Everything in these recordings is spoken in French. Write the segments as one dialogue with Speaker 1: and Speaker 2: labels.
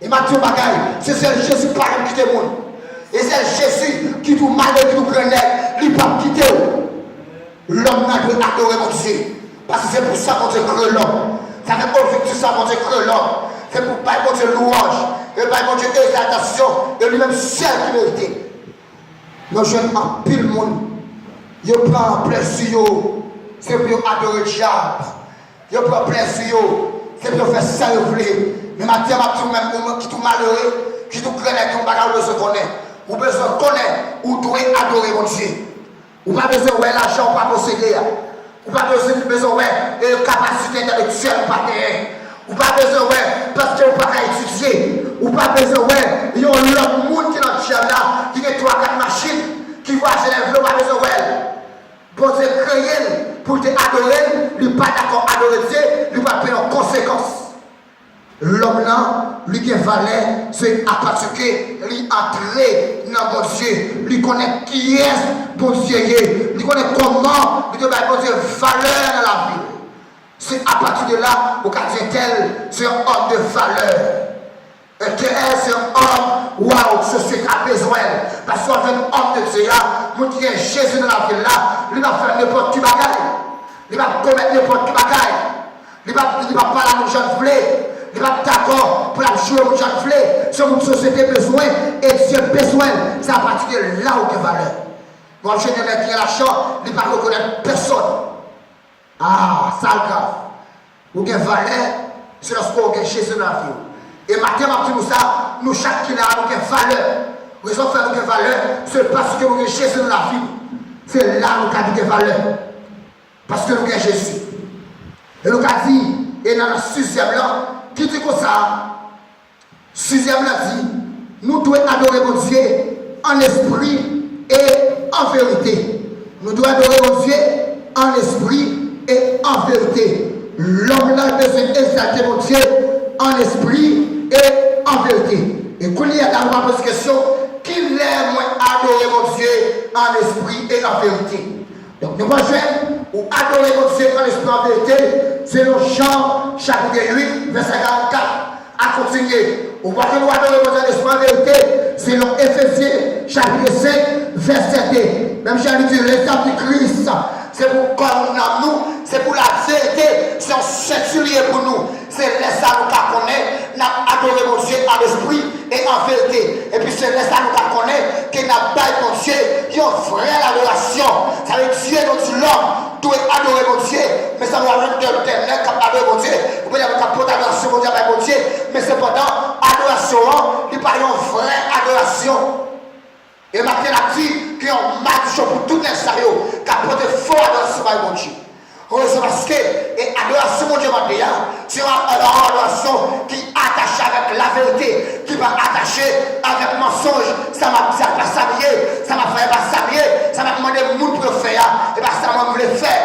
Speaker 1: Et m'a dit bagaille, c'est celle Jésus par qui te monde. Et c'est Jésus qui tout mal qui tout connaît, il pas quitter. L'homme n'a pas adorer mon Dieu. Parce que c'est pour ça qu'on Dieu crée l'homme. Ça fait objectif ça qu'on Dieu crée l'homme. C'est pour pas mon Dieu louange. Et pas mon Dieu exaltation. Et lui-même seul qui mérite. Nos jeunes en pile monde. Ils prennent plaisir. C'est pour adorer le diable. Ils prennent plaisir. C'est pour faire ça vous voulez. Mais maintenant, même qui tout malheureux, qui tout crée, qui tout bagarre besoin de connaître. Ou besoin de connaître, ou doit adorer mon Dieu. Ou pas besoin de l'argent, ou pas posséder. Ou pas besoin de capacité intellectuelle, pas de. Ou pas besoin parce que vous pas étudier. Ou pas besoin il y a un monde qui est dans le ciel là, qui a 3-4 machines, qui voit les velours, pas besoin pour te créer, pour te adorer, il n'est pas d'accord à adorer Dieu, il va payer en conséquence. L'homme là, lui qui est valet, c'est à partir que lui entrer dans mon Dieu, lui connaît qui est bon Dieu, lui connaît comment, lui doit bon Dieu valeur dans la vie. C'est à partir de là, au cas tel, c'est un homme de valeur. Et que c'est un homme, waouh, société a besoin. Parce qu'on fait un homme de Dieu, mon Dieu, Jésus dans la ville là, lui va faire n'importe qui bagaille. Il va commettre n'importe qui bagaille. Il va parler à nos jeunes flés. Il va d'accord pour la jouer aux jeunes flés. C'est une société besoin et Dieu besoin. C'est à partir de là où il y a valeur. Mon général qui est la chambre, il ne va pas reconnaître personne. Ah, ça le grave. Vous avez valeur, c'est lorsqu'on a Jésus dans la vie. Et maintenant, ça, nous chaque qui là, nous avons valeur. Raison de faire nous valeur, c'est parce que nous avons Jésus dans la vie. C'est là nous avons des valeurs. Parce que nous avons Jésus. Et nous avons dit, et dans le 6e là, qui dit comme ça, 6e là dit, nous devons adorer mon Dieu en esprit et en vérité. Nous devons adorer mon Dieu en esprit et en vérité. L'homme là besoin d'exalter mon Dieu en esprit et en vérité. Et quand il y a dans ma question, qui l'aime adorer mon Dieu en esprit et en vérité. Donc nous voyons ou adorer mon Dieu en esprit et en vérité, c'est le chant chapitre 8, verset 44. À continuer. On voit que nous adorons mon Dieu en esprit et en vérité, c'est le Éphésiens chapitre 5, verset 2. Même j'ai dit l'état du Christ. C'est pour comme nous, c'est pour la vérité, c'est un ceinture pour nous. C'est laisser nous connaître, nous adorer mon Dieu en esprit et en vérité. Et puis c'est laisser nous connaître que nous avons mon Dieu qui a une vraie adoration. Ça veut dire que l'homme doit adorer mon Dieu, mais ça va rendre l'éternel qui adorer mon Dieu. Vous pouvez avoir une adoration mon Dieu, mais cependant, adoration, il n'y a pas une vraie adoration. Et maintenant, la dit qu'il y a un match pour tout les salauds qui a porté fort adoration à mon Dieu. Parce que l'adoration, mon Dieu, c'est une adoration qui est attachée avec la vérité, qui va attacher avec le mensonge. Ça m'a dit pas s'habiller, ça m'a fait pas s'habiller, ça m'a demandé de monde pour le faire, et bien ça m'a voulu faire.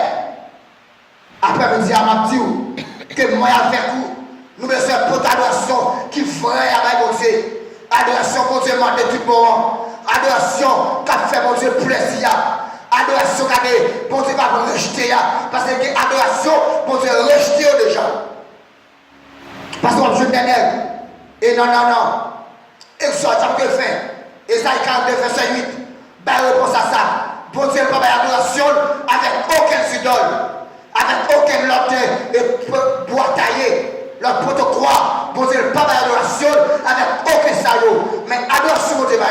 Speaker 1: Après, je me dis à ma dit que moi avec vous, nous besoin de adoration qui est vraie avec mon Dieu. Adoration, mon Dieu, demande tout moment. Adoration qui a fait mon Dieu plaisir. Adoration qui a mon Dieu va rejeter. Parce que adoration, mon Dieu rejeté déjà. Parce qu'on joue des nègres. Et non. Exhorte à que fait. Esaïe 42, verset 8. Ben réponse à ça. Bon Dieu pas d'adoration avec aucun idole. Avec aucun lot et bois taillé. Leur protocole, bon Dieu, pas d'adoration avec aucun salaud. Mais adoration, mon Dieu, là,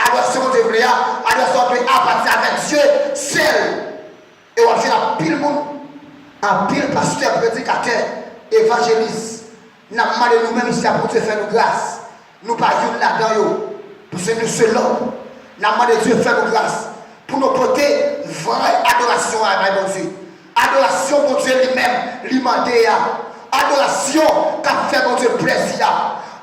Speaker 1: adoration, mon Dieu, adoration, à partir avec Dieu, seul. Et on fait la pile monde, un pile pasteur, prédicateur, évangéliste. Nous avons demandé nous-mêmes ici pour Dieu faire nous grâce. Nous ne pas là-dedans, parce que nous sommes là. Nous avons demandé Dieu faire nous grâce. Pour nous porter vraie adoration à mon Dieu. Adoration, mon Dieu, lui-même, lui demander. Adoration qui a fait mon Dieu plaisir.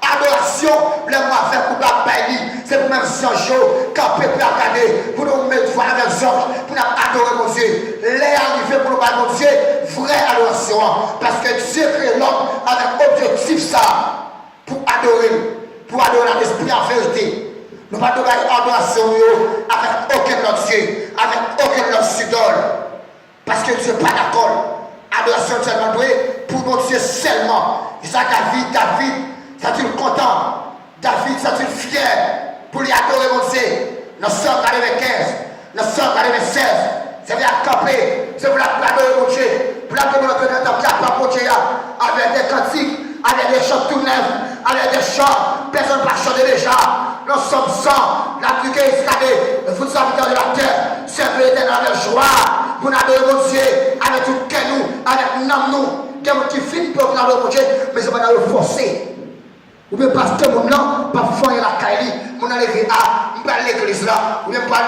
Speaker 1: Adoration, le m'a fait pour la paix. C'est pour même Jean-Jo, qui a pu regarder, pour nous mettre voir avec Georges, pour nous adorer mon Dieu. Les arrivés pour nous battre mon Dieu, vraie adoration. Parce que Dieu crée l'homme avec objectif ça, pour adorer l'esprit en vérité. Nous ne pouvons pas adoration avec aucun autre Dieu, avec aucun autre idole. Parce que Dieu n'est pas d'accord. Adoration seulement douée pour mon Dieu seulement. Et ça, David, C'est-il content? David, c'est-il fier pour lui adorer mon Dieu? Dans Somme 95, dans Somme 96, c'est pour la camper, c'est pour la adorer mon Dieu, pour la adorer notre temps capable mon Dieu, avec des cantiques, avec des chants tout neufs, avec des chants, personne ne va chanter déjà. Nous sommes sans la plus grande escalade, vous habitants de la terre, servez l'éternel avec joie, pour adorer mon Dieu, avec tout cœur nous, avec nous, qui finit pour nous adorer mon Dieu, mais c'est pas dans le forcer. Ou bien parce que mon nom, pas faire la caille, mon aller à l'église là, ou bien pas